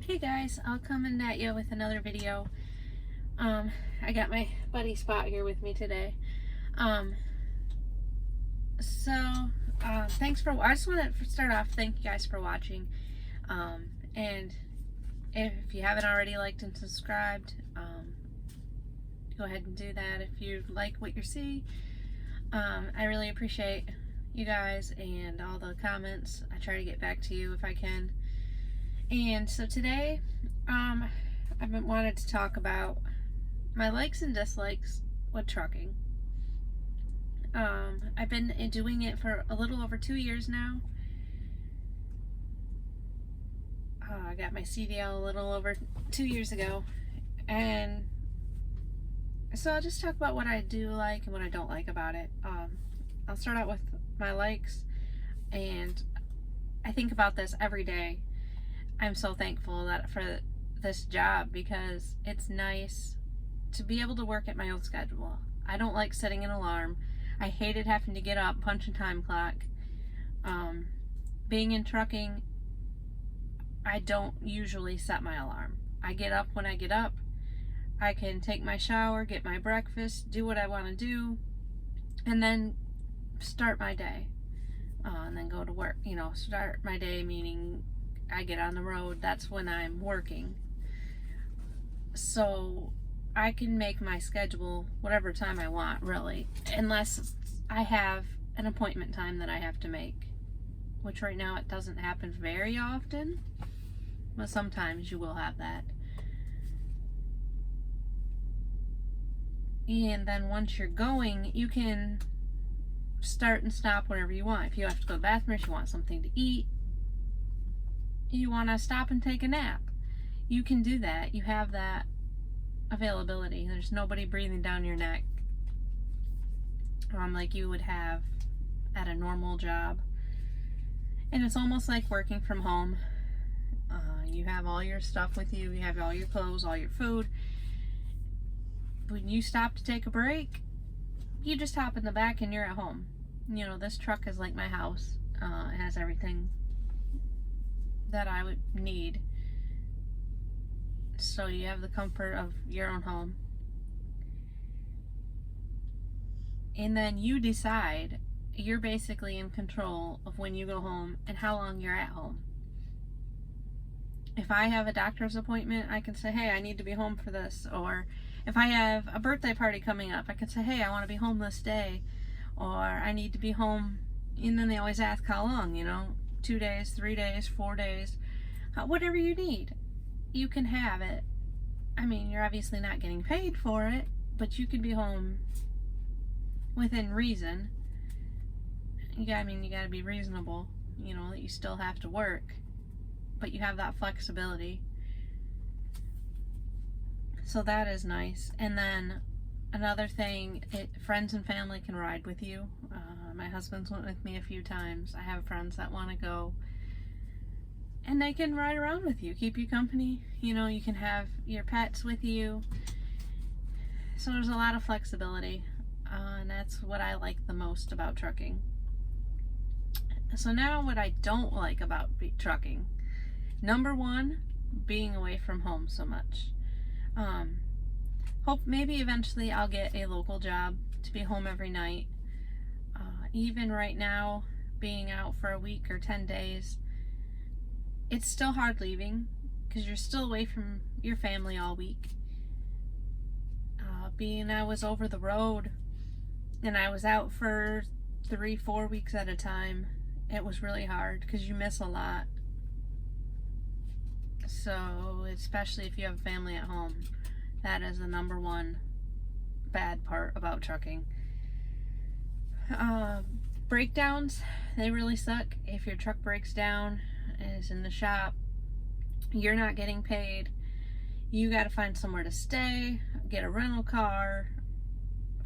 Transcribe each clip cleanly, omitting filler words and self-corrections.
Hey guys, I'll coming at you with another video. I got my buddy Spot here with me today. Um, so, thanks for, I just want to start off, thank you guys for watching. And if you haven't already liked and subscribed, go ahead and do that if you like what you see. I really appreciate you guys and all the comments. I try to get back to you if I can. And so today, I've been wanted to talk about my likes and dislikes with trucking. I've been doing it for a little over 2 years now. I got my CDL a little over 2 years ago, and so I'll just talk about what I do like and what I don't like about it. I'll start out with my likes, and I think about this every day. I'm so thankful that for this job because it's nice to be able to work at my own schedule. I don't like setting an alarm. I hated having to get up, punch a time clock. Being in trucking, I don't usually set my alarm. I get up when I get up. I can take my shower, get my breakfast, do what I want to do, and then start my day. And then go to work. Start my day meaning I get on the road. That's when I'm working. So I can make my schedule whatever time I want, really, unless I have an appointment time that I have to make, which right now it doesn't happen very often, but sometimes you will have that. And then once you're going, you can start and stop whenever you want. If you have to go to the bathroom, if you want something to eat, you want to stop and take a nap, you can do that. You have that availability. There's nobody breathing down your neck like you would have at a normal job. And it's almost like working from home. You have all your stuff with you. You have all your clothes, all your food. When you stop to take a break, you just hop in the back and you're at home. This truck is like my house. It has everything that I would need. So you have the comfort of your own home. And then you decide, you're basically in control of when you go home and how long you're at home. If I have a doctor's appointment, I can say, hey, I need to be home for this. Or if I have a birthday party coming up, I can say, hey, I want to be home this day. Or I need to be home. And then they always ask how long, 2 days, 3 days, 4 days, whatever you need, you can have it. I mean, you're obviously not getting paid for it, but you can be home within reason. You got to be reasonable, that you still have to work, but you have that flexibility. So that is nice. And then another thing, friends and family can ride with you. My husband's went with me a few times. I have friends that want to go, and they can ride around with you, keep you company. You can have your pets with you. So there's a lot of flexibility, and that's what I like the most about trucking. So now what I don't like about trucking. Number one, being away from home so much. Hope maybe eventually I'll get a local job to be home every night. Even right now, being out for a week or 10 days, it's still hard leaving because you're still away from your family all week. Being I was over the road and I was out for 3-4 weeks at a time, it was really hard because you miss a lot. So especially if you have family at home, that is the number one bad part about trucking. Breakdowns, they really suck. If your truck breaks down and is in the shop, you're not getting paid. You got to find somewhere to stay, get a rental car,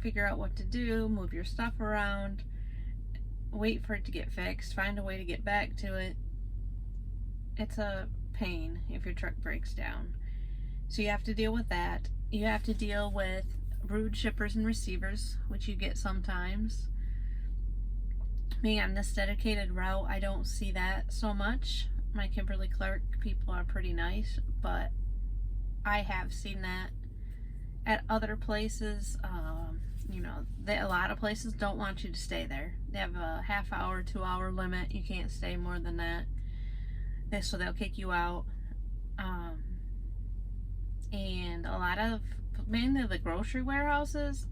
figure out what to do, move your stuff around, wait for it to get fixed, find a way to get back to it. It's a pain if your truck breaks down. So you have to deal with that. You have to deal with rude shippers and receivers, which you get sometimes. Being on this dedicated route, I don't see that so much. my Kimberly-Clark people are pretty nice, but I have seen that at other places. You know, a lot of places don't want you to stay there. They have a half-hour, 2-hour limit. You can't stay more than that. So they'll kick you out. And a lot of, mainly the grocery warehouses,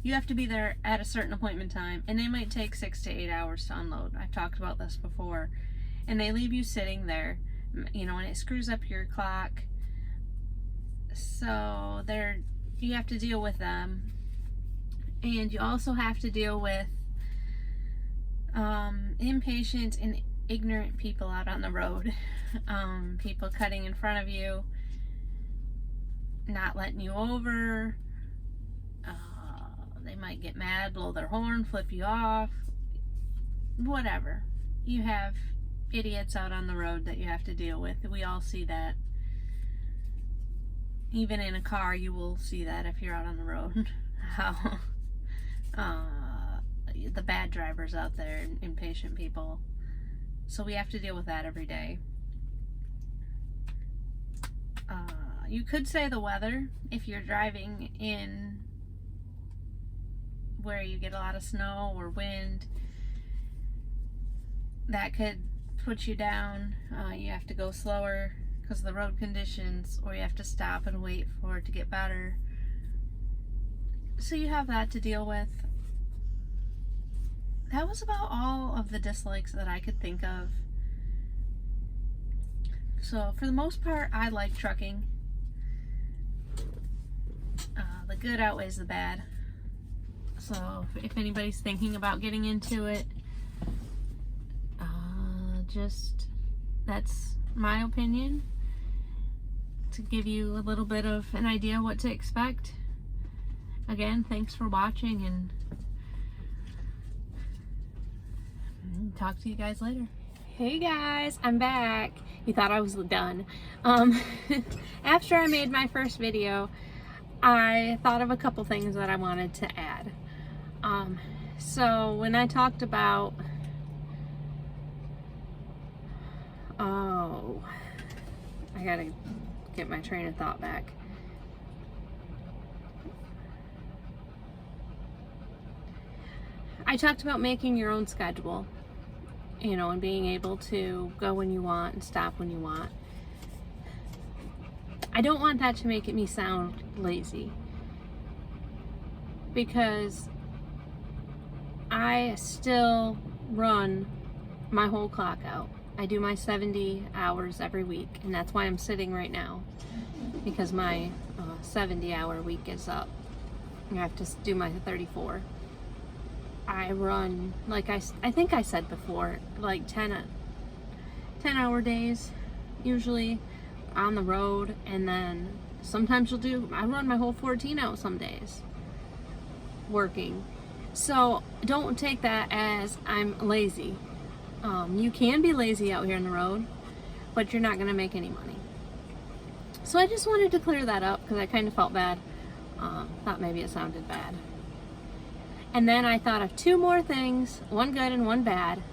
you have to be there at a certain appointment time, and they might take 6 to 8 hours to unload. I've talked about this before. And they leave you sitting there, you know, and it screws up your clock. So you have to deal with them. And you also have to deal with impatient and ignorant people out on the road. People cutting in front of you, not letting you over. They might get mad, blow their horn, flip you off, whatever. You have idiots out on the road that you have to deal with. We all see that. Even in a car, you will see that if you're out on the road. How the bad drivers out there, impatient people. So we have to deal with that every day. You could say the weather, if you're driving in where you get a lot of snow or wind, that could put you down. You have to go slower because of the road conditions, or you have to stop and wait for it to get better. So you have that to deal with. That was about all of the dislikes that I could think of. So for the most part, I like trucking. The good outweighs the bad. So if anybody's thinking about getting into it, that's my opinion, to give you a little bit of an idea what to expect. Again, thanks for watching, and talk to you guys later. Hey guys, I'm back. You thought I was done. After I made my first video, I thought of a couple things that I wanted to add. So when I talked about I gotta get my train of thought back. I talked about making your own schedule, you know, and being able to go when you want and stop when you want. I don't want that to make me sound lazy, because I still run my whole clock out. I do my 70 hours every week, and that's why I'm sitting right now, because my 70-hour week is up. I have to do my 34. I run, like I think I said before, like 10-hour days, usually on the road, and then sometimes I run my whole 14 out some days working. So don't take that as I'm lazy. You can be lazy out here on the road, but you're not going to make any money. So I just wanted to clear that up, because I kind of felt bad. Thought maybe it sounded bad. And then I thought of two more things, one good and one bad,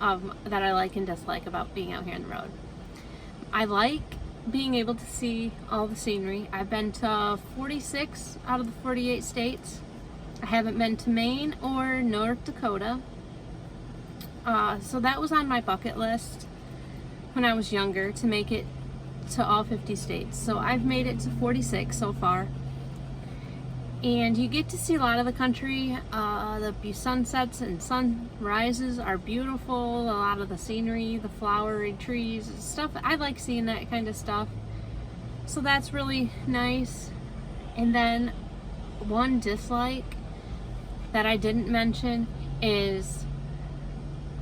that I like and dislike about being out here on the road. I like being able to see all the scenery. I've been to 46 out of the 48 states. I haven't been to Maine or North Dakota. So that was on my bucket list when I was younger, to make it to all 50 states. So I've made it to 46 so far. And you get to see a lot of the country. The sunsets and sunrises are beautiful. A lot of the scenery, the flowery trees, stuff. I like seeing that kind of stuff. So that's really nice. And then one dislike that I didn't mention is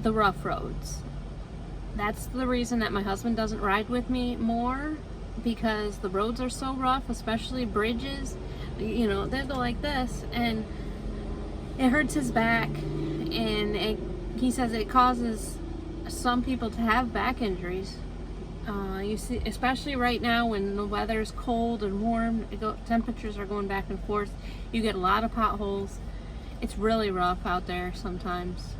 the rough roads. That's the reason that my husband doesn't ride with me more, because the roads are so rough, especially bridges. You know, they go like this, and it hurts his back, and he says it causes some people to have back injuries. You see, especially right now when the weather is cold and warm, temperatures are going back and forth, you get a lot of potholes. It's really rough out there sometimes.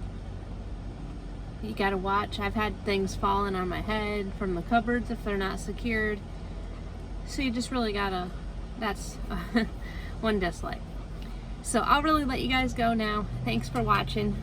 You gotta watch. I've had things falling on my head from the cupboards if they're not secured. So you just really gotta, that's one dislike. So I'll really let you guys go now. Thanks for watching.